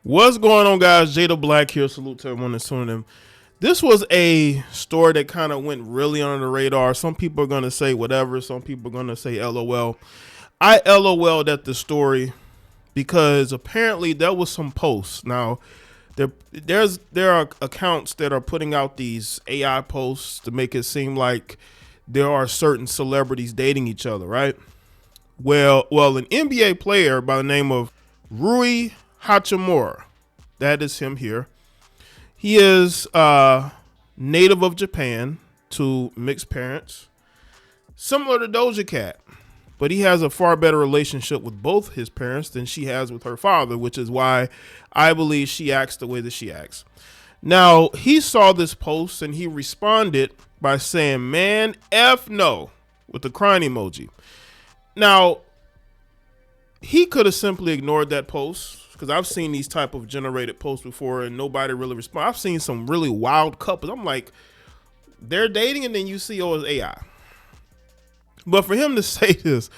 What's going on, guys? Jada Black here. Salute to everyone that's tuning in. This was a story that kind of went really under the radar. Some people are going to say whatever. Some people are going to say LOL. I LOL'd at the story because apparently there was some posts. Now, there are accounts that are putting out these AI posts to make it seem like there are certain celebrities dating each other, right? Well, an NBA player by the name of Rui Hachimura, that is him here. He is native of Japan to mixed parents, similar to Doja Cat, but he has a far better relationship with both his parents than she has with her father, which is why I believe she acts the way that she acts. Now, he saw this post and he responded by saying, "Man, F no," with the crying emoji. Now, he could have simply ignored that post, because I've seen these type of generated posts before and nobody really responds. I've seen some really wild couples. I'm like, they're dating and then you see, oh, it's AI. But for him to say this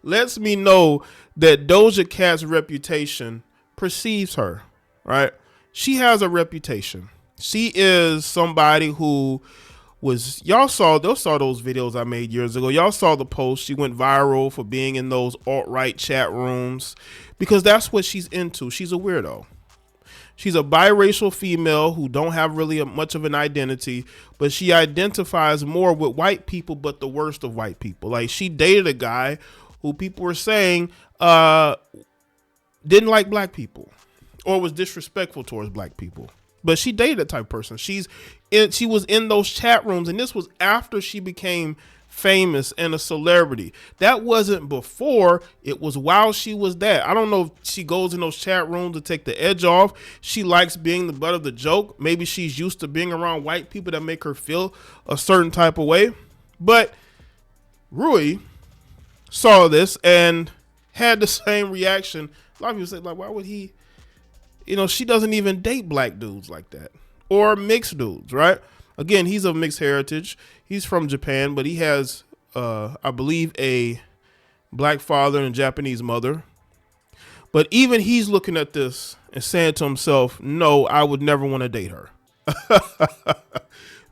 lets me know that Doja Cat's reputation precedes her, right? She has a reputation. She is somebody who y'all saw those videos I made years ago. Y'all saw the post. She went viral for being in those alt-right chat rooms because that's what she's into. She's a weirdo. She's a biracial female who don't have really much of an identity, but she identifies more with white people, but the worst of white people. Like, she dated a guy who people were saying didn't like black people or was disrespectful towards black people. But she dated that type of person. She was in those chat rooms, and this was after she became famous and a celebrity. That wasn't before. It was while she was that. I don't know if she goes in those chat rooms to take the edge off. She likes being the butt of the joke. Maybe she's used to being around white people that make her feel a certain type of way. But Rui saw this and had the same reaction. A lot of people say, like, why would he? You know, she doesn't even date black dudes like that or mixed dudes, right? Again, he's of mixed heritage. He's from Japan, but he has, I believe, a black father and a Japanese mother. But even he's looking at this and saying to himself, no, I would never want to date her.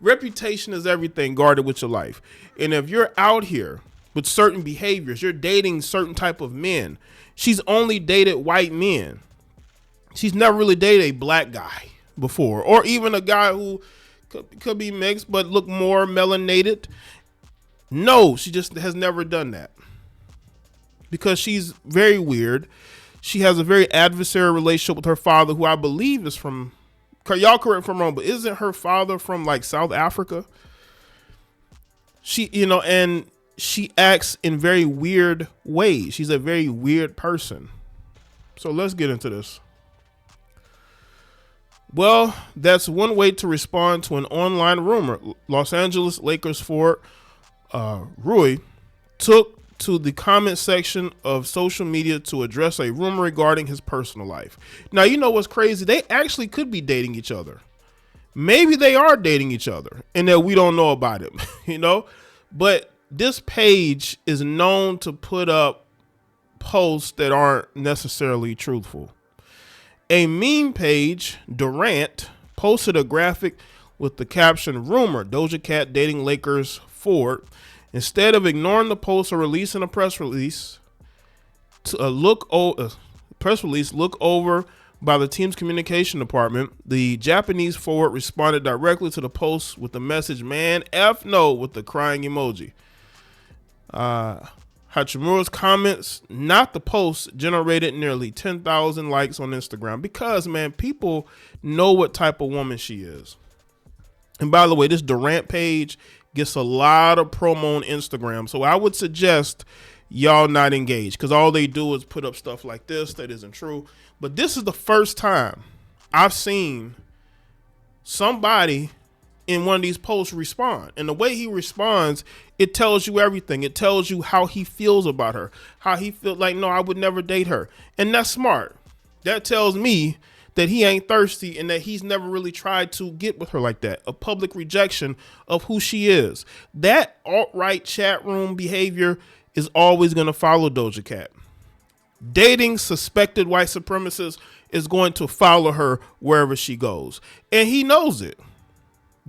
Reputation is everything. Guard it with your life. And if you're out here with certain behaviors, you're dating certain type of men. She's only dated white men. She's never really dated a black guy before, or even a guy who could be mixed but look more melanated. No, she just has never done that because she's very weird. She has a very adversarial relationship with her father, who I believe is from, y'all correct me if I'm wrong, but isn't her father from like South Africa? And she acts in very weird ways. She's a very weird person. So let's get into this. Well, that's one way to respond to an online rumor. Los Angeles Lakers forward Rui took to the comment section of social media to address a rumor regarding his personal life. Now, you know what's crazy? They actually could be dating each other. Maybe they are dating each other and that we don't know about it, you know? But this page is known to put up posts that aren't necessarily truthful. A meme page, Durant, posted a graphic with the caption, "Rumor, Doja Cat dating Lakers forward." Instead of ignoring the post or releasing a press release, look over by the team's communication department, the Japanese forward responded directly to the post with the message, "Man, F no," with the crying emoji. Hachimura's comments, not the post, generated nearly 10,000 likes on Instagram because, man, people know what type of woman she is. And by the way, this Durant page gets a lot of promo on Instagram. So I would suggest y'all not engage because all they do is put up stuff like this that isn't true. But this is the first time I've seen somebody in one of these posts respond. And the way he responds, it tells you everything. It tells you how he feels about her, how he feels like, no, I would never date her. And that's smart. That tells me that he ain't thirsty and that he's never really tried to get with her like that. A public rejection of who she is. That alt-right chat room behavior is always going to follow Doja Cat. dating suspected white supremacists is going to follow her wherever she goes. And he knows it.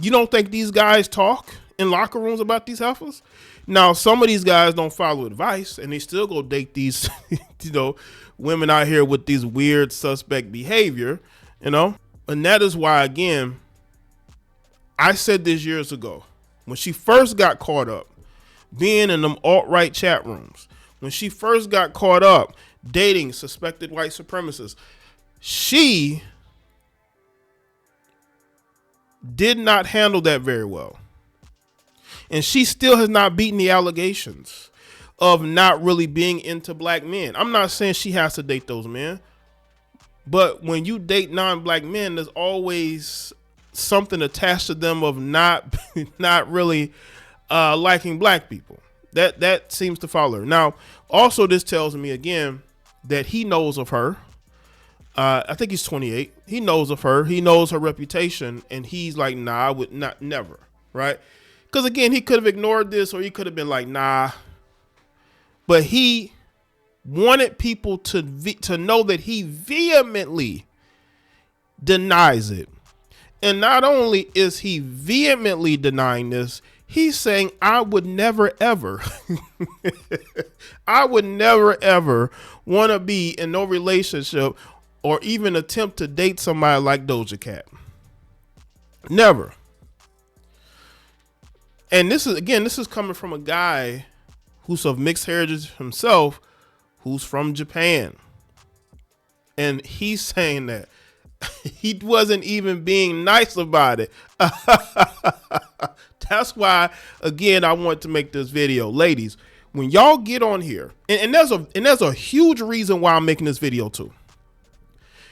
You don't think these guys talk in locker rooms about these heifers? Now, some of these guys don't follow advice and they still go date these, women out here with these weird suspect behavior, And that is why, again, I said this years ago, when she first got caught up being in them alt-right chat rooms, when she first got caught up dating suspected white supremacists, she did not handle that very well. And she still has not beaten the allegations of not really being into black men. I'm not saying she has to date those men, but when you date non-black men, there's always something attached to them of not really liking black people. That seems to follow her. Now, also this tells me again that he knows of her. I think he's 28. He knows of her. He knows her reputation, and he's like, nah, I would not, never, right? Because again, he could have ignored this, or he could have been like, nah. But he wanted people to know that he vehemently denies it. And not only is he vehemently denying this, he's saying, I would never, ever, I would never, ever want to be in no relationship or even attempt to date somebody like Doja Cat. Never. And this is coming from a guy who's of mixed heritage himself, who's from Japan. And he's saying that he wasn't even being nice about it. That's why, again, I want to make this video. Ladies, when y'all get on here, and there's a huge reason why I'm making this video too.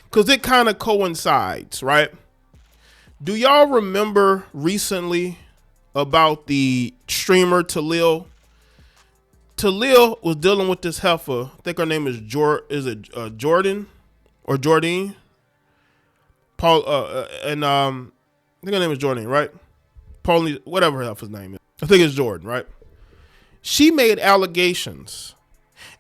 Because it kind of coincides, right? Do y'all remember recently about the streamer Talil? Talil was dealing with this heifer. I think her name is Jordan or Jordine? Paul, I think her name is Jordan, right? Pauline, whatever her heifer's name is. I think it's Jordan, right? She made allegations.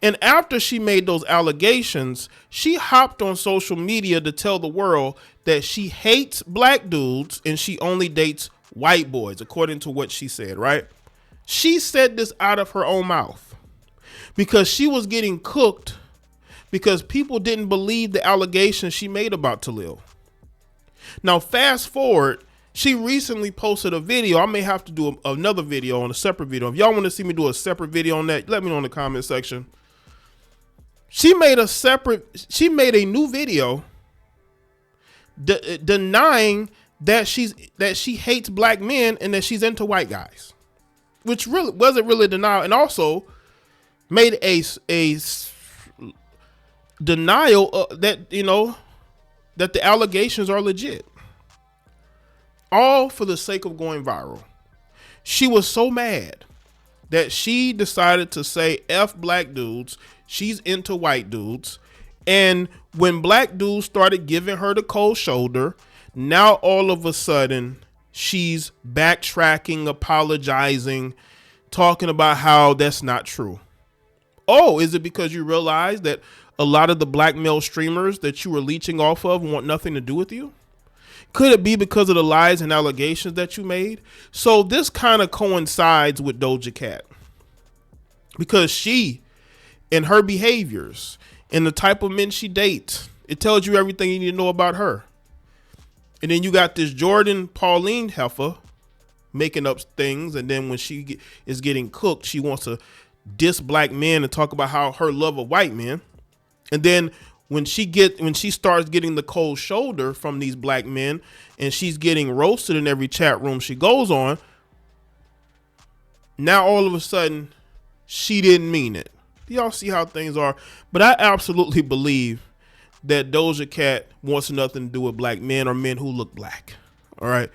And after she made those allegations, she hopped on social media to tell the world that she hates black dudes and she only dates white boys, according to what she said, right? She said this out of her own mouth because she was getting cooked because people didn't believe the allegations she made about Talil. Now, fast forward, she recently posted a video. I may have to do another video on a separate video. If y'all want to see me do a separate video on that, let me know in the comment section. She made a new video denying that she hates black men and that she's into white guys, which really wasn't really denial, and also made a denial that that the allegations are legit, all for the sake of going viral. She was so mad that she decided to say F black dudes. She's into white dudes. And when black dudes started giving her the cold shoulder, now all of a sudden she's backtracking, apologizing, talking about how that's not true. Oh, is it because you realize that a lot of the black male streamers that you were leeching off of want nothing to do with you? Could it be because of the lies and allegations that you made? So this kind of coincides with Doja Cat, because she and her behaviors and the type of men she dates, it tells you everything you need to know about her. And then you got this Jordan Pauline heifer making up things, and then when she is getting cooked, she wants to diss black men and talk about how her love of white men. And then when she starts getting the cold shoulder from these black men and she's getting roasted in every chat room she goes on, now all of a sudden she didn't mean it. Y'all see how things are. But I absolutely believe that Doja Cat wants nothing to do with black men or men who look black. All right.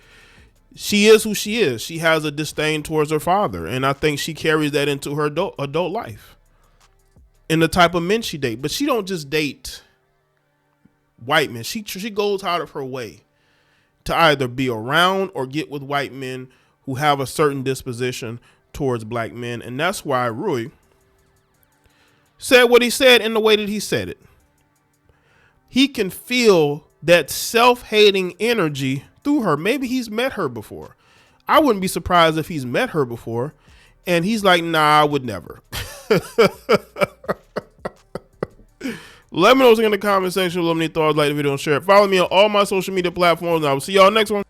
She is who she is. She has a disdain towards her father. And I think she carries that into her adult life and the type of men she dates. But she don't just date white men. She goes out of her way to either be around or get with white men who have a certain disposition towards black men. And that's why Rui said what he said in the way that he said it. He can feel that self-hating energy through her. Maybe he's met her before. I wouldn't be surprised if he's met her before and he's like, nah, I would never. Let me know in the comment section. Let me know your thoughts, like the video and share it. Follow me on all my social media platforms and I will see y'all next one.